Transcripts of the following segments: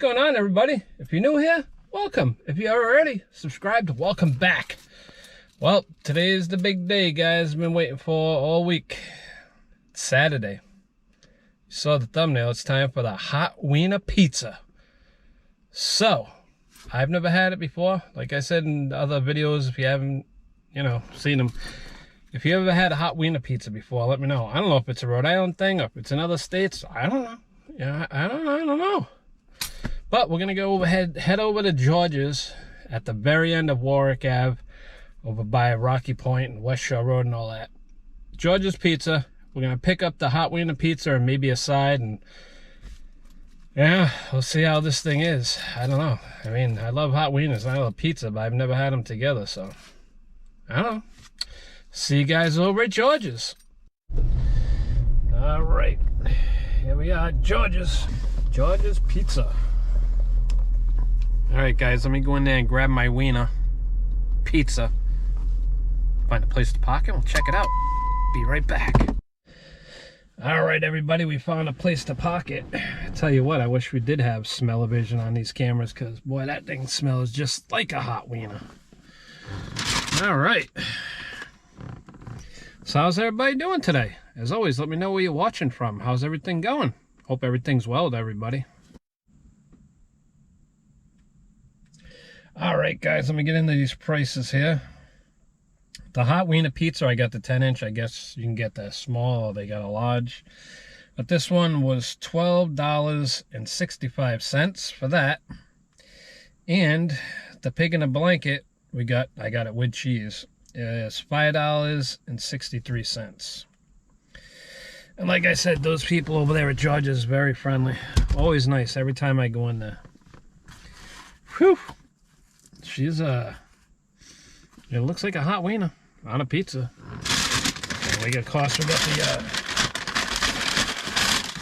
going on, everybody? If you're new here, welcome. If you're already subscribed, welcome back. Well, today is the big day, guys. I've been waiting for all week. It's Saturday. You saw the thumbnail. It's time for the hot wiener pizza. So, I've never had it before. Like I said in other videos, if you haven't, seen them. If you ever had a hot wiener pizza before, let me know. I don't know if it's a Rhode Island thing or if it's in other states. I don't know. Yeah, I don't know. But we're gonna go head over to George's at the very end of Warwick Ave, over by Rocky Point and West Shore Road and all that. George's Pizza. We're gonna pick up the hot wiener pizza and maybe a side, and yeah, we'll see how this thing is. I don't know. I mean, I love hot wieners and I love pizza, but I've never had them together, so I don't know. See you guys over at George's. All right, here we are, George's Pizza. All right, guys, let me go in there and grab my wiener pizza. Find a place to park it. We'll check it out. Be right back. All right, everybody, we found a place to park it. I tell you what, I wish we did have smell-o-vision on these cameras, because boy, that thing smells just like a hot wiener. All right. So how's everybody doing today? As always, let me know where you're watching from. How's everything going? Hope everything's well with everybody. All right, guys, let me get into these prices here. The hot wiener pizza, I got the 10-inch. I guess you can get the small or they got a large. But this one was $12.65 for that. And the pig in a blanket, I got it with cheese. It's $5.63. And like I said, those people over there at George's, very friendly. Always nice every time I go in there. Whew. She's it looks like a hot wiener on a pizza. And we got, of course, we got the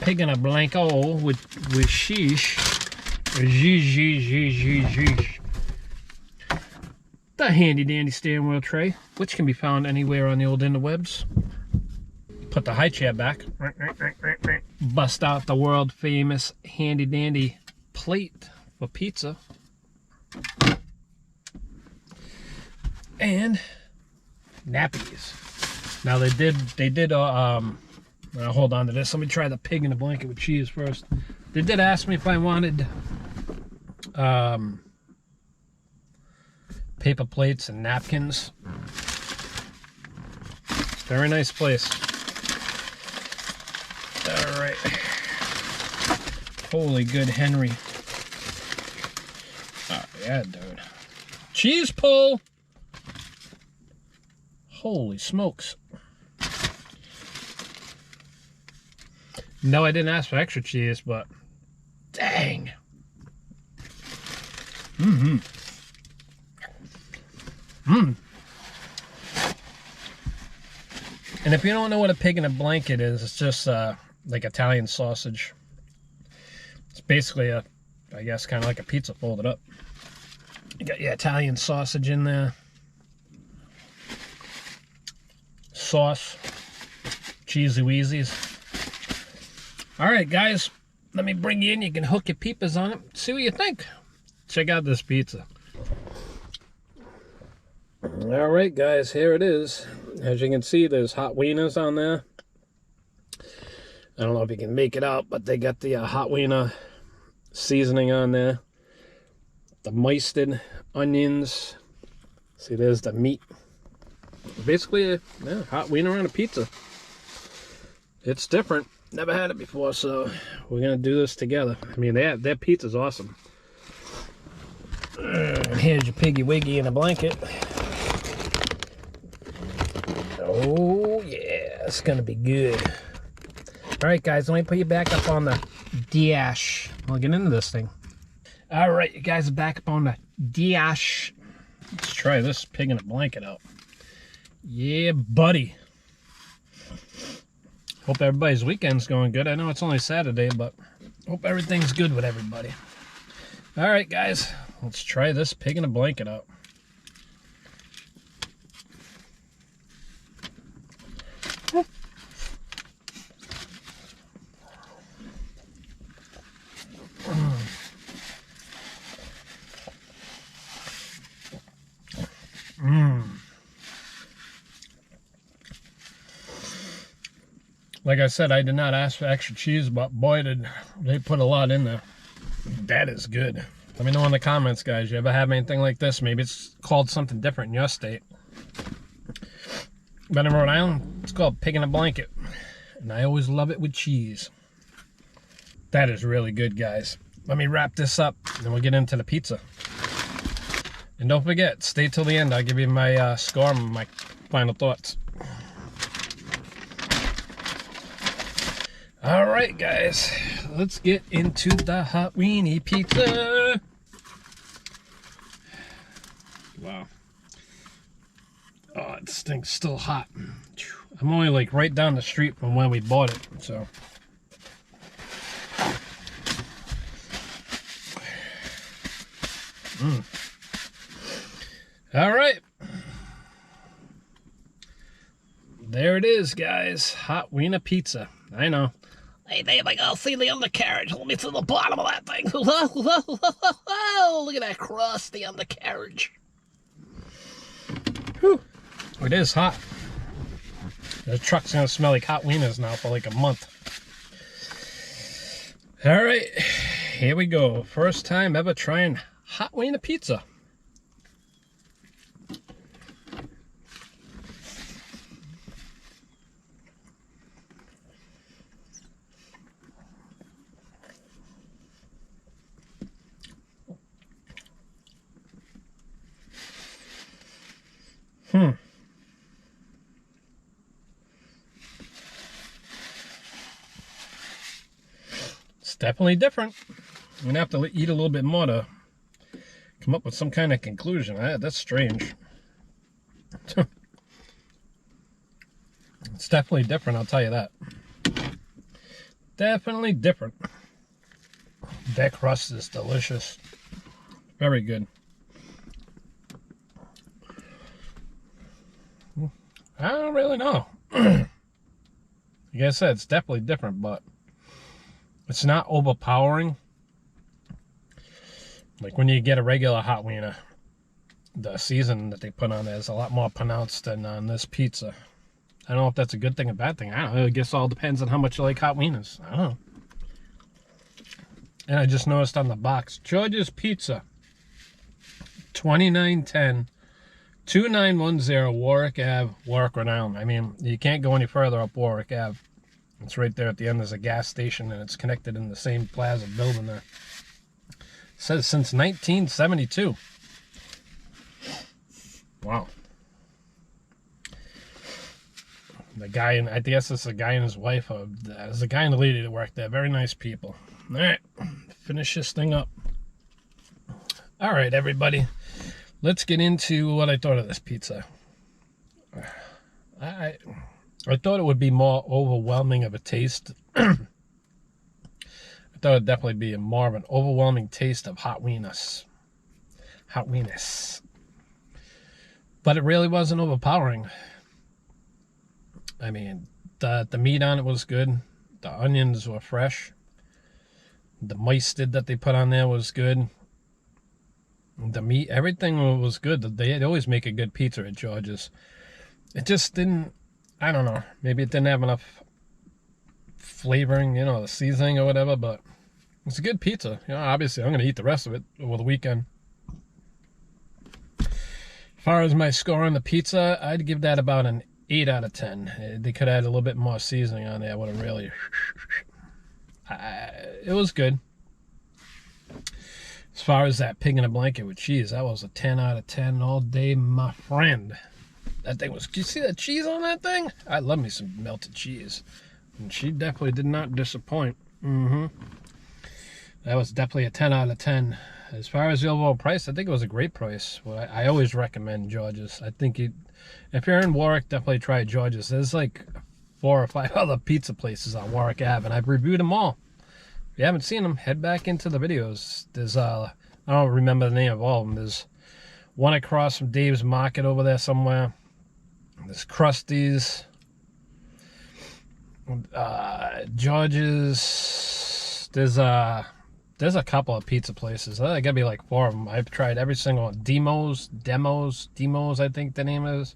pig in a blanco with sheesh. The handy dandy steering wheel tray, which can be found anywhere on the old interwebs. Put the high chair back. Bust out the world famous handy dandy plate for pizza. And nappies. Now they did well, hold on to this. Let me try the pig in the blanket with cheese first. They did ask me if I wanted paper plates and napkins. Very nice place. All right. Holy good Henry. Oh yeah, dude. Cheese pull. Holy smokes. No, I didn't ask for extra cheese, but dang. And if you don't know what a pig in a blanket is, it's just like Italian sausage. It's basically I guess kind of like a pizza folded up. You got your Italian sausage in there. Sauce, cheesy weezies. All right, guys, let me bring you in. You can hook your peepers on it. See what you think. Check out this pizza. All right, guys, here it is. As you can see, there's hot wieners on there. I don't know if you can make it out, but they got the hot wiener seasoning on there. The moistened onions. See, there's the meat. Basically a hot wiener on a pizza. It's different. Never had it before, so we're gonna do this together. I mean, their pizza's awesome. And here's your piggy wiggy in a blanket. Oh yeah, it's gonna be good. All right, guys, let me put you back up on the dash. I'll get into this thing. All right, you guys are back up on the dash. Let's try this pig in a blanket out. Yeah, buddy. Hope everybody's weekend's going good. I know it's only Saturday, but hope everything's good with everybody. All right, guys, let's try this pig in a blanket out. Like I said, I did not ask for extra cheese, but boy, did they put a lot in there. That is good. Let me know in the comments, guys. You ever have anything like this? Maybe it's called something different in your state. But in Rhode Island, it's called pig in a blanket. And I always love it with cheese. That is really good, guys. Let me wrap this up, and we'll get into the pizza. And don't forget, stay till the end. I'll give you my score and my final thoughts. All right, guys. Let's get into the hot weenie pizza. Wow. Oh, this thing's still hot. I'm only like right down the street from when we bought it, so. All right. There it is, guys. Hot wiener pizza. I know. Hey, Dave, I gotta see the undercarriage. Let me see the bottom of that thing. Look at that crusty undercarriage. Whew. It is hot. The truck's gonna smell like hot wieners now for like a month. All right, here we go. First time ever trying hot wiener pizza. It's definitely different. I'm gonna have to eat a little bit more to come up with some kind of conclusion. That's strange. It's definitely different, I'll tell you that. Definitely different. That crust is delicious. Very good. I don't really know. Like I said, it's definitely different, but it's not overpowering. Like when you get a regular hot wiener, the seasoning that they put on there is a lot more pronounced than on this pizza. I don't know if that's a good thing or bad thing. I don't know. I guess it all depends on how much you like hot wieners. I don't know. And I just noticed on the box, George's Pizza, 2910 2910 Warwick Ave, Warwick, Rhode Island. I mean, you can't go any further up Warwick Ave. It's right there at the end. There's a gas station, and it's connected in the same plaza building there. It says since 1972. Wow. The guy, and I guess it's a guy and his wife. There's a guy and a lady that work there. Very nice people. All right, finish this thing up. All right, everybody. Let's get into what I thought of this pizza. I thought it would be more overwhelming of a taste. I thought it would definitely be more of an overwhelming taste of hot wieners. Hot wieners. But it really wasn't overpowering. I mean, the meat on it was good. The onions were fresh. The mustard that they put on there was good. The meat, everything was good. They always make a good pizza at George's. It just didn't, I don't know, maybe it didn't have enough flavoring, you know, the seasoning or whatever, but it's a good pizza. You know, obviously I'm going to eat the rest of it over the weekend. As far as my score on the pizza, I'd give that about an 8 out of 10. They could add a little bit more seasoning on there. Would have really, it was good. As far as that pig in a blanket with cheese, that was a 10 out of 10 all day, my friend. That thing was, did you see that cheese on that thing? I love me some melted cheese. And she definitely did not disappoint. That was definitely a 10 out of 10. As far as the overall price, I think it was a great price. Well, I always recommend George's. I think if you're in Warwick, definitely try George's. There's like 4 or 5 other pizza places on Warwick Ave, and I've reviewed them all. If you haven't seen them, head back into the videos. There's, I don't remember the name of all of them. There's one across from Dave's Market over there somewhere. There's Krusty's. George's. There's a couple of pizza places. There gotta be like 4 of them. I've tried every single one. Demos, I think the name is.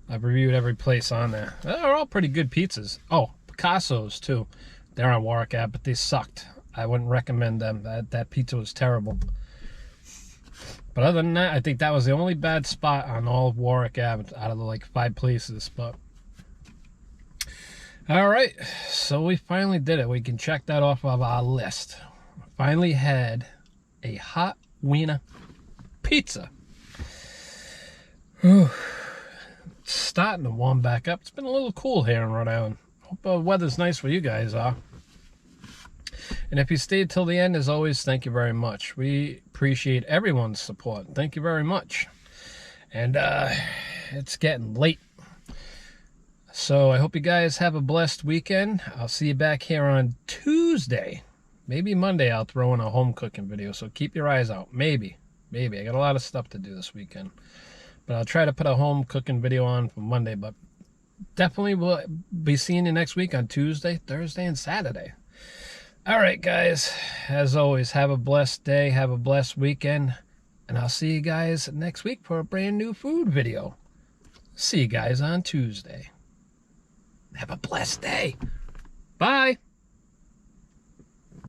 I've reviewed every place on there. They're all pretty good pizzas. Oh, Picasso's too. They're on Warwick Ave, but they sucked. I wouldn't recommend them. That pizza was terrible. But other than that, I think that was the only bad spot on all of Warwick Ave out of the like 5 places. But all right, so we finally did it. We can check that off of our list. Finally had a hot wiener pizza. Whew. It's starting to warm back up. It's been a little cool here in Rhode Island. Hope the weather's nice where you guys are. And if you stayed till the end, as always, thank you very much. We appreciate everyone's support. Thank you very much. And it's getting late. So I hope you guys have a blessed weekend. I'll see you back here on Tuesday. Maybe Monday I'll throw in a home cooking video. So keep your eyes out. Maybe. I got a lot of stuff to do this weekend. But I'll try to put a home cooking video on for Monday. But definitely we'll be seeing you next week on Tuesday, Thursday, and Saturday. All right, guys. As always, have a blessed day. Have a blessed weekend. And I'll see you guys next week for a brand new food video. See you guys on Tuesday. Have a blessed day. Bye.